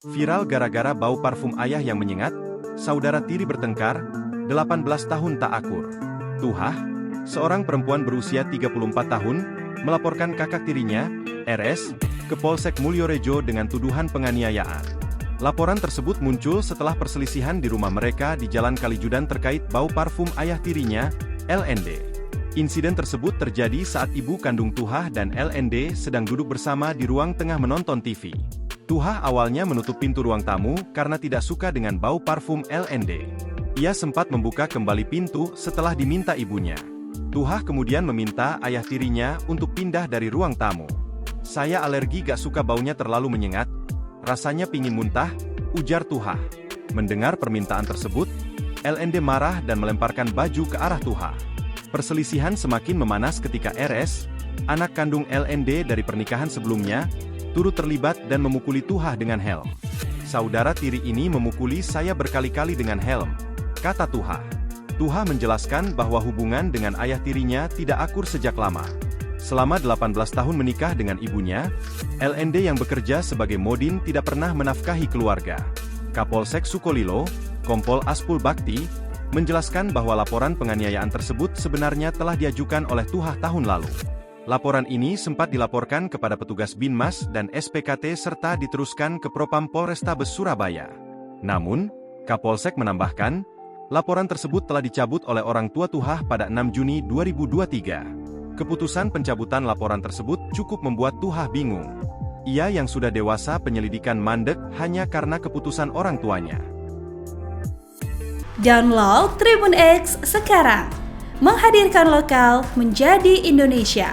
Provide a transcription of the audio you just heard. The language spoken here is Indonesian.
Viral gara-gara bau parfum ayah yang menyengat, saudara tiri bertengkar, 18 tahun tak akur. Tuhah, seorang perempuan berusia 34 tahun, melaporkan kakak tirinya, RS, ke Polsek Mulyorejo dengan tuduhan penganiayaan. Laporan tersebut muncul setelah perselisihan di rumah mereka di Jalan Kalijudan terkait bau parfum ayah tirinya, LND. Insiden tersebut terjadi saat ibu kandung Tuhah dan LND sedang duduk bersama di ruang tengah menonton TV. Tuhah awalnya menutup pintu ruang tamu karena tidak suka dengan bau parfum LND. Ia sempat membuka kembali pintu setelah diminta ibunya. Tuhah kemudian meminta ayah tirinya untuk pindah dari ruang tamu. "Saya alergi, gak suka baunya terlalu menyengat. Rasanya pingin muntah," ujar Tuhah. Mendengar permintaan tersebut, LND marah dan melemparkan baju ke arah Tuhah. Perselisihan semakin memanas ketika RS, anak kandung LND dari pernikahan sebelumnya, turut terlibat dan memukuli Tuhah dengan helm. "Saudara tiri ini memukuli saya berkali-kali dengan helm," kata Tuhah. Tuhah menjelaskan bahwa hubungan dengan ayah tirinya tidak akur sejak lama. Selama 18 tahun menikah dengan ibunya, LND yang bekerja sebagai modin tidak pernah menafkahi keluarga. Kapolsek Sukolilo, Kompol Aspul Bakti, menjelaskan bahwa laporan penganiayaan tersebut sebenarnya telah diajukan oleh Tuhah tahun lalu. Laporan ini sempat dilaporkan kepada petugas Binmas dan SPKT serta diteruskan ke Propam Polrestabes Surabaya. Namun, Kapolsek menambahkan, laporan tersebut telah dicabut oleh orang tua Tuhah pada 6 Juni 2023. Keputusan pencabutan laporan tersebut cukup membuat Tuhah bingung. Ia yang sudah dewasa penyelidikan mandek hanya karena keputusan orang tuanya. Download Tribun X sekarang, menghadirkan lokal menjadi Indonesia.